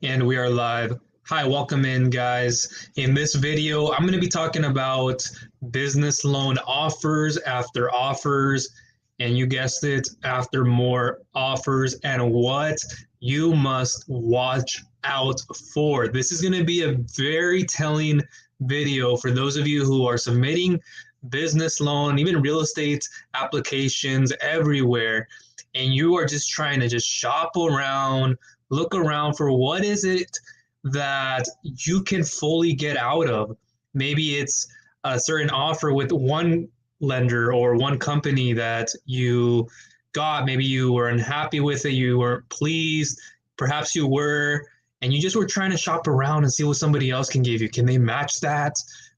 And we are live. Hi, welcome in, guys. In this video, I'm going to be talking about business loan offers after offers, and you guessed it, after more offers, and what you must watch out for. This is going to be a very telling video for those of you who are submitting business loan, even real estate applications everywhere, and you are just trying to just shop around, look around for what is it that you can fully get out of. Maybe it's a certain offer with one lender or one company that you got. Maybe you were unhappy with it, you weren't pleased, perhaps you were, and you just were trying to shop around and see what somebody else can give you. Can they match that?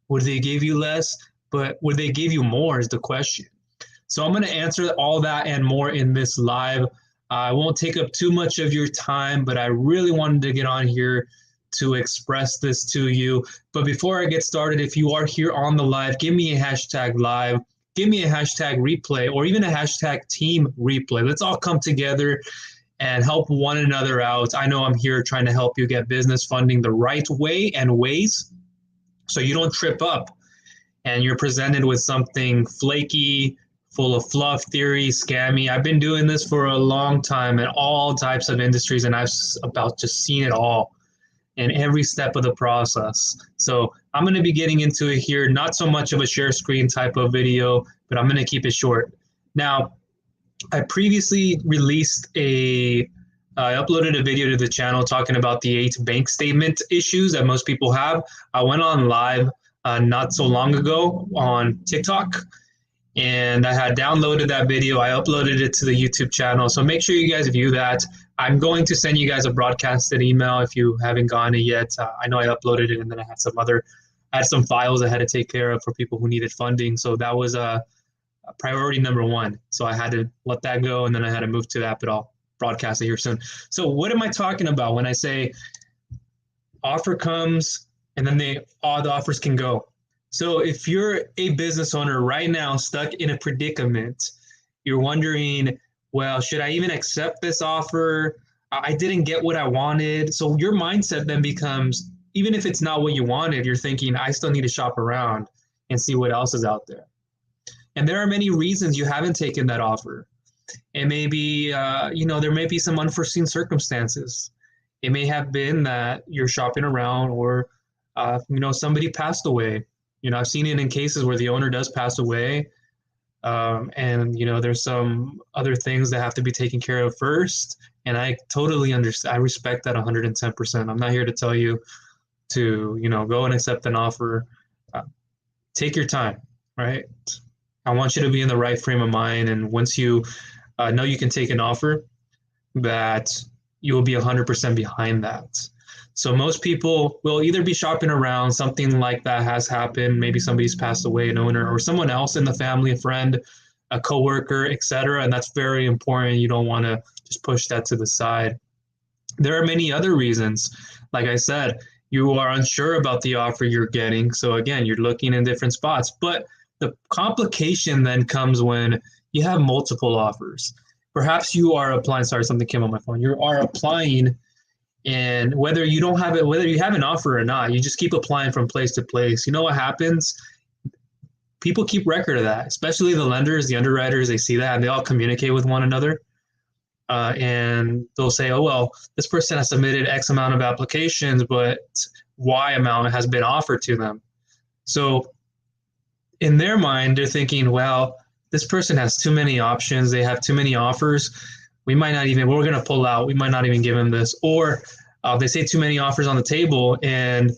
Would they give you less? But would they give you more is the question. So I'm going to answer all that and more in this live. I won't take up too much of your time, but I really wanted to get on here to express this to you. But before I get started, if you are here on the live, give me a hashtag live, give me a hashtag replay, or even a hashtag team replay. Let's all come together and help one another out. I know I'm here trying to help you get business funding the right way and ways so you don't trip up and you're presented with something flaky, full of fluff, theory, scammy. I've been doing this for a long time in all types of industries, and I've about just seen it all in every step of the process. So I'm going to be getting into it here, not so much of a share screen type of video, but I'm going to keep it short. Now, I previously released I uploaded a video to the channel talking about the 8 bank statement issues that most people have. I went on live not so long ago on TikTok, and I had downloaded that video. I uploaded it to the YouTube channel. So make sure you guys view that. I'm going to send you guys a broadcasted email if you haven't gotten it yet. I know I uploaded it, and then I had some files I had to take care of for people who needed funding. So that was a priority number 1. So I had to let that go, and then I had to move to that, but I'll broadcast it here soon. So what am I talking about when I say offer comes and then all the offers can go? So if you're a business owner right now stuck in a predicament, you're wondering, well, should I even accept this offer? I didn't get what I wanted. So your mindset then becomes, even if it's not what you wanted, you're thinking, I still need to shop around and see what else is out there. And there are many reasons you haven't taken that offer. It may be, there may be some unforeseen circumstances. It may have been that you're shopping around, or, somebody passed away. I've seen it in cases where the owner does pass away, and there's some other things that have to be taken care of first. And I totally understand. I respect that 110%. I'm not here to tell you to go and accept an offer. Take your time, right? I want you to be in the right frame of mind, and once you know you can take an offer, that you will be 100% behind that. So most people will either be shopping around, something like that has happened, maybe somebody's passed away, an owner, or someone else in the family, a friend, a coworker, etc. And that's very important. You don't want to just push that to the side. There are many other reasons. Like I said, you are unsure about the offer you're getting. So again, you're looking in different spots. But the complication then comes when you have multiple offers. Perhaps you are applying, sorry, something came on my phone. You are applying, and whether you have an offer or not, you just keep applying from place to place. You know what happens? People keep record of that, especially the lenders, the underwriters. They see that, and they all communicate with one another. And they'll say, oh, well, this person has submitted X amount of applications, but Y amount has been offered to them. So in their mind, they're thinking, well, this person has too many options. They have too many offers. We're going to pull out. We might not even give them this. Or they say too many offers on the table, and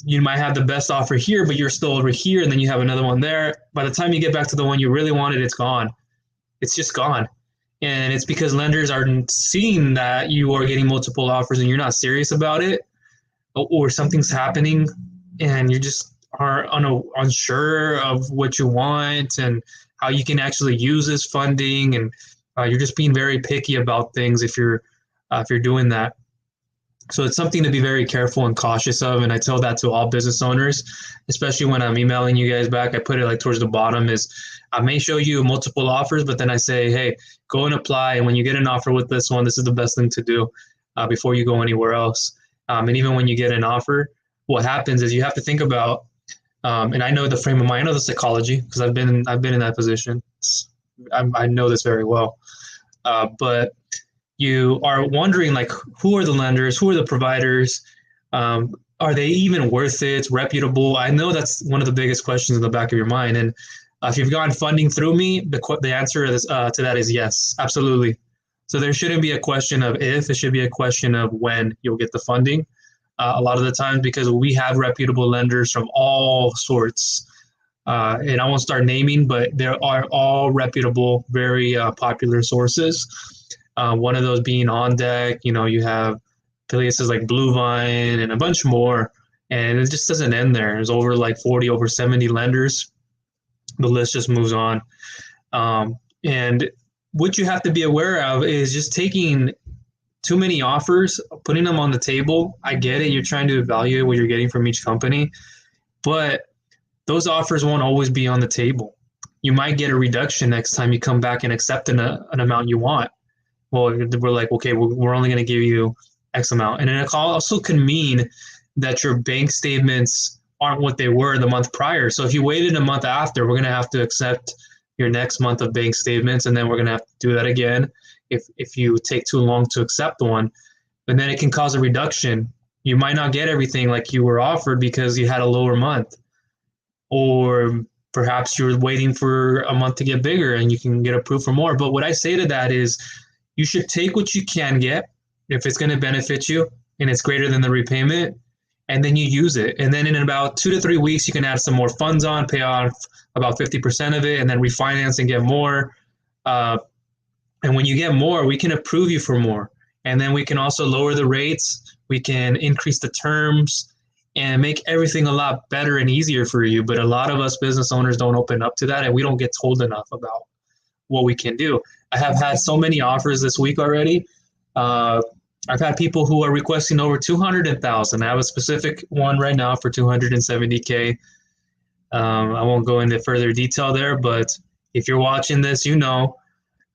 you might have the best offer here, but you're still over here, and then you have another one there. By the time you get back to the one you really wanted, it's gone. It's just gone. And it's because lenders are seeing that you are getting multiple offers and you're not serious about it, or something's happening and you just are unsure of what you want and how you can actually use this funding, and you're just being very picky about things if you're doing that. So it's something to be very careful and cautious of, and I tell that to all business owners, especially when I'm emailing you guys back. I put it like towards the bottom is I may show you multiple offers, but then I say, hey, go and apply, and when you get an offer with this one, this is the best thing to do. before you go anywhere else. And even when you get an offer, what happens is you have to think about, and I know the frame of mind, I know the psychology because I've been in that position. I know this very well. But you are wondering, like, who are the lenders, who are the providers, are they even worth it, reputable? I know that's one of the biggest questions in the back of your mind. And if you've gotten funding through me, the answer is, to that is yes, absolutely. So there shouldn't be a question of if, it should be a question of when you'll get the funding. A lot of the times, because we have reputable lenders from all sorts. And I won't start naming, but there are all reputable, very popular sources. One of those being OnDeck. You have places like Bluevine and a bunch more, and it just doesn't end there. There's over 70 lenders. The list just moves on. And what you have to be aware of is just taking too many offers, putting them on the table. I get it. You're trying to evaluate what you're getting from each company, but those offers won't always be on the table. You might get a reduction next time you come back and accept an amount you want. Well, we're like, okay, we're only going to give you X amount. And it also can mean that your bank statements aren't what they were the month prior. So if you waited a month after, we're going to have to accept your next month of bank statements, and then we're going to have to do that again if you take too long to accept one. And then it can cause a reduction. You might not get everything like you were offered because you had a lower month. Or perhaps you're waiting for a month to get bigger and you can get approved for more. But what I say to that is you should take what you can get if it's going to benefit you and it's greater than the repayment, and then you use it. And then in about 2 to 3 weeks, you can add some more funds on, pay off about 50% of it, and then refinance and get more. And when you get more, we can approve you for more. And then we can also lower the rates. We can increase the terms and make everything a lot better and easier for you. But a lot of us business owners don't open up to that, and we don't get told enough about what we can do. I have had so many offers this week already. I've had people who are requesting over 200,000. I have a specific one right now for 270K. I won't go into further detail there, but if you're watching this, and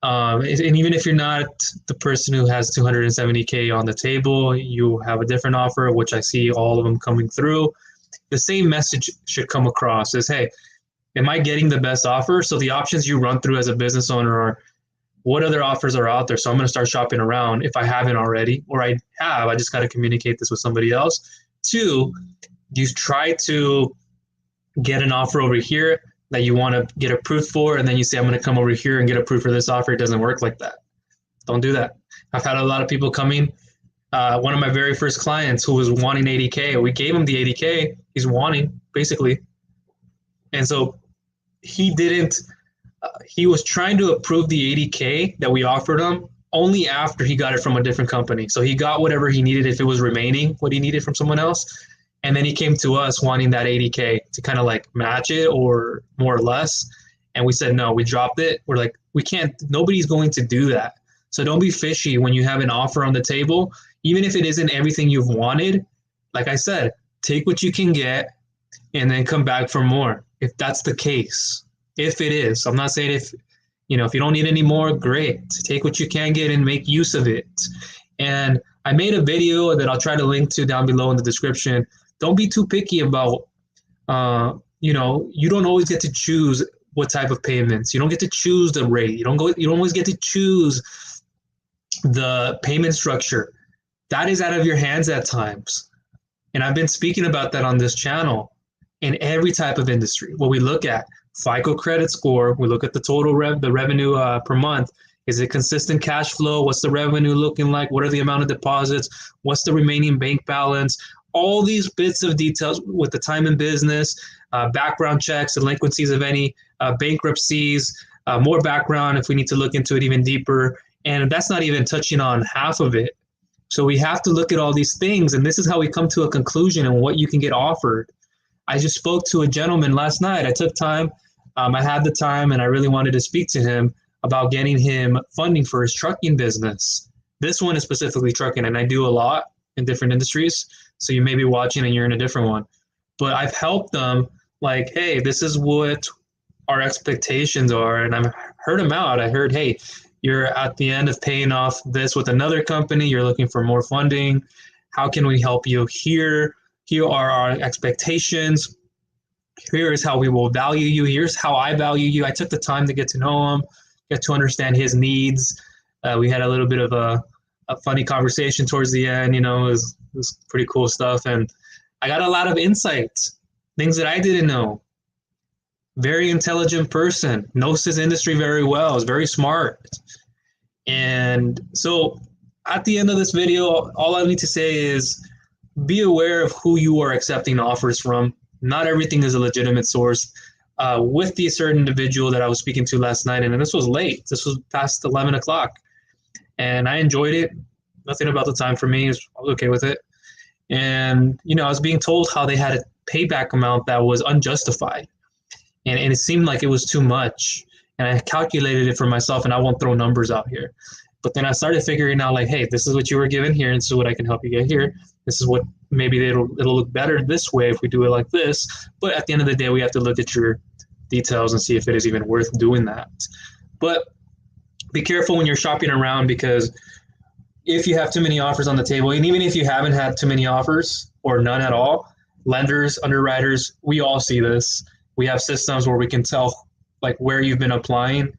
even if you're not the person who has 270K on the table, you have a different offer, which I see all of them coming through. The same message should come across as, hey, am I getting the best offer? So the options you run through as a business owner are, what other offers are out there? So I'm going to start shopping around if I haven't already, or I just got to communicate this with somebody else. 2, you try to get an offer over here that you want to get approved for, and then you say, I'm going to come over here and get approved for this offer. It doesn't work like that. Don't do that. I've had a lot of people coming. One of my very first clients who was wanting 80K, we gave him the 80K he's wanting, basically. And so he was trying to approve the 80K that we offered him only after he got it from a different company. So he got whatever he needed, if it was remaining, what he needed from someone else. And then he came to us wanting that 80K to kind of match it or more or less. And we said, no, we dropped it. We're like, we can't, nobody's going to do that. So don't be fishy when you have an offer on the table, even if it isn't everything you've wanted. Like I said, take what you can get and then come back for more. If that's the case, if it is, I'm not saying if you don't need any more, great. Take what you can get and make use of it. And I made a video that I'll try to link to down below in the description. Don't be too picky about, you don't always get to choose what type of payments. You don't get to choose the rate. You don't always get to choose the payment structure. That is out of your hands at times. And I've been speaking about that on this channel in every type of industry. What we look at, FICO credit score, we look at the total the revenue per month. Is it consistent cash flow? What's the revenue looking like? What are the amount of deposits? What's the remaining bank balance? All these bits of details with the time in business, background checks, delinquencies of any, bankruptcies, more background if we need to look into it even deeper. And that's not even touching on half of it. So we have to look at all these things, and this is how we come to a conclusion on what you can get offered. I just spoke to a gentleman last night. I took time. I had the time, and I really wanted to speak to him about getting him funding for his trucking business. This one is specifically trucking, and I do a lot in different industries. So you may be watching and you're in a different one. But I've helped them hey, this is what our expectations are. And I've heard them out. I heard, hey, You're at the end of paying off this with another company. You're looking for more funding. How can we help you here? Here are our expectations. Here is how we will value you. Here's how I value you. I took the time to get to know him, get to understand his needs. We had a little bit of a funny conversation towards the end. It was pretty cool stuff. And I got a lot of insights, things that I didn't know. Very intelligent person, knows his industry very well, is very smart. And so at the end of this video, all I need to say is be aware of who you are accepting offers from. Not everything is a legitimate source. With the certain individual that I was speaking to last night, and this was late. This was past 11 o'clock. And I enjoyed it. Nothing about the time for me. I was okay with it. And, I was being told how they had a payback amount that was unjustified. And it seemed like it was too much. And I calculated it for myself, and I won't throw numbers out here. But then I started figuring out, like, hey, this is what you were given here, and so what I can help you get here. This is what maybe it'll look better this way if we do it like this. But at the end of the day, we have to look at your details and see if it is even worth doing that. But be careful when you're shopping around, because if you have too many offers on the table, and even if you haven't had too many offers or none at all, lenders, underwriters, we all see this. We have systems where we can tell, like, where you've been applying.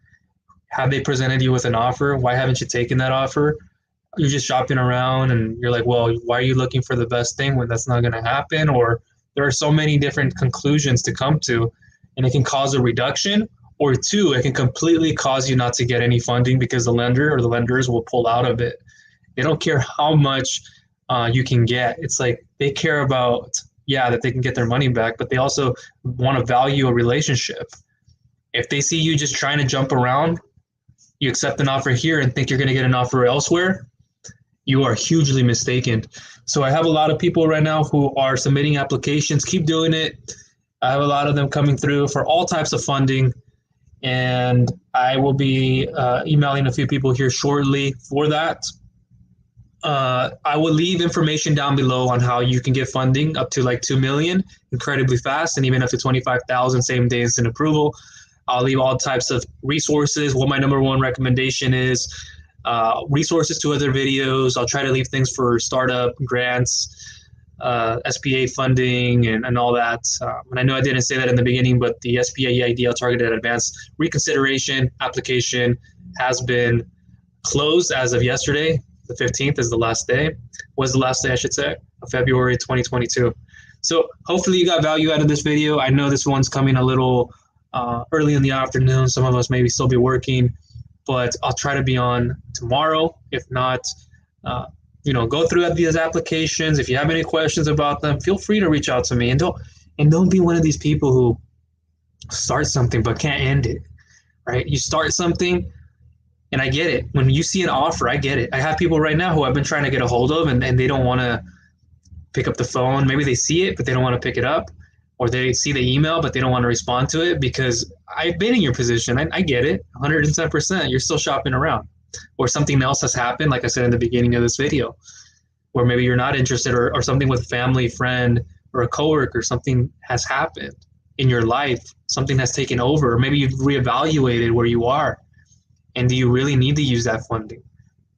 Have they presented you with an offer? Why haven't you taken that offer? You're just shopping around and you're like, well, why are you looking for the best thing when that's not going to happen? Or there are so many different conclusions to come to, and it can cause a reduction, or two, it can completely cause you not to get any funding because the lender or the lenders will pull out of it. They don't care how much you can get. It's like they care about, that they can get their money back, but they also want to value a relationship. If they see you just trying to jump around, you accept an offer here and think you're going to get an offer elsewhere, you are hugely mistaken. So I have a lot of people right now who are submitting applications. Keep doing it. I have a lot of them coming through for all types of funding, and I will be emailing a few people here shortly for that. I will leave information down below on how you can get funding up to like $2 million incredibly fast, and even up to $25,000 same day instant approval. I'll leave all types of resources. What my number one recommendation is, resources to other videos. I'll try to leave things for startup grants, SBA funding, and all that. And I know I didn't say that in the beginning, but the SBA EIDL Targeted Advanced Reconsideration application has been closed as of yesterday. The 15th is the last day, was the last day, I should say, of February 2022. So hopefully you got value out of this video. I know this one's coming a little early in the afternoon. Some of us maybe still be working, but I'll try to be on tomorrow. If not, go through these applications. If you have any questions about them, feel free to reach out to me. And don't be one of these people who start something but can't end it, right? You start something, and I get it. When you see an offer, I get it. I have people right now who I've been trying to get a hold of, and they don't want to pick up the phone. Maybe they see it, but they don't want to pick it up. Or they see the email, but they don't want to respond to it, because I've been in your position. I get it, 110%. You're still shopping around. Or something else has happened, like I said in the beginning of this video, or maybe you're not interested, or something with family, friend, or a coworker, something has happened in your life. Something has taken over. Or maybe you've reevaluated where you are. And do you really need to use that funding?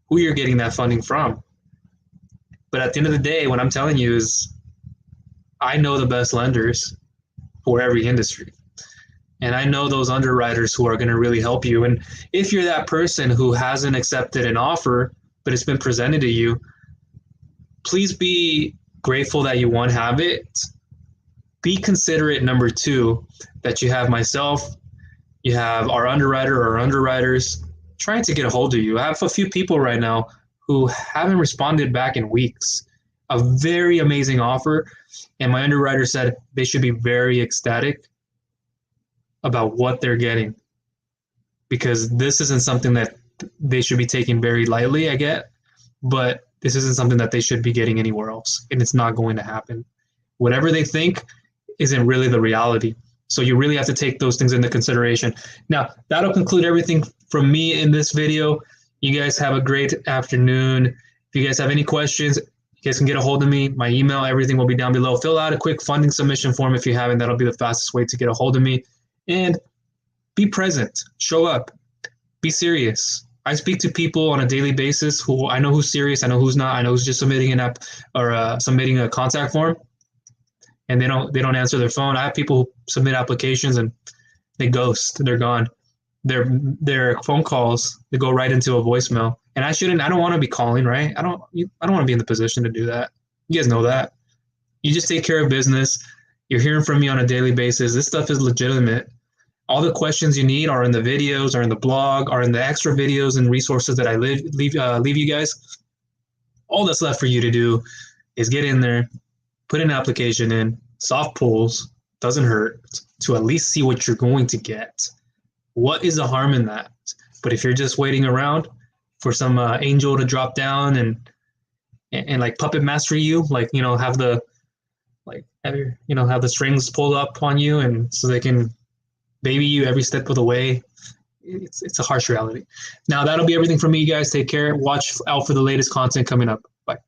Who you're getting that funding from? But at the end of the day, what I'm telling you is, I know the best lenders for every industry. And I know those underwriters who are going to really help you. And if you're that person who hasn't accepted an offer, but it's been presented to you, please be grateful that you, one, have it. Be considerate, number two, that you have myself, you have our underwriter or underwriters trying to get a hold of you. I have a few people right now who haven't responded back in weeks. A very amazing offer. And my underwriter said they should be very ecstatic about what they're getting, because this isn't something that they should be taking very lightly, I get, but this isn't something that they should be getting anywhere else, and it's not going to happen. Whatever they think isn't really the reality. So you really have to take those things into consideration. Now, that'll conclude everything from me in this video. You guys have a great afternoon. If you guys have any questions, you guys can get a hold of me. My email, everything will be down below. Fill out a quick funding submission form if you haven't. That'll be the fastest way to get a hold of me. And be present. Show up. Be serious. I speak to people on a daily basis who I know who's serious, I know who's not, I know who's just submitting an app or submitting a contact form, and they don't answer their phone. I have people who submit applications and they ghost, they're gone. Their phone calls, they go right into a voicemail. And I don't want to be calling, right? I don't want to be in the position to do that. You guys know that. You just take care of business. You're hearing from me on a daily basis. This stuff is legitimate. All the questions you need are in the videos, are in the blog, are in the extra videos and resources that I leave you guys. All that's left for you to do is get in there, put an application in, soft pulls, doesn't hurt, to at least see what you're going to get. What is the harm in that? But if you're just waiting around for some angel to drop down and like puppet master you, like, you know, have the strings pulled up on you, and so they can baby you every step of the way. It's a harsh reality. Now, that'll be everything from me, guys. Take care. Watch out for the latest content coming up. Bye.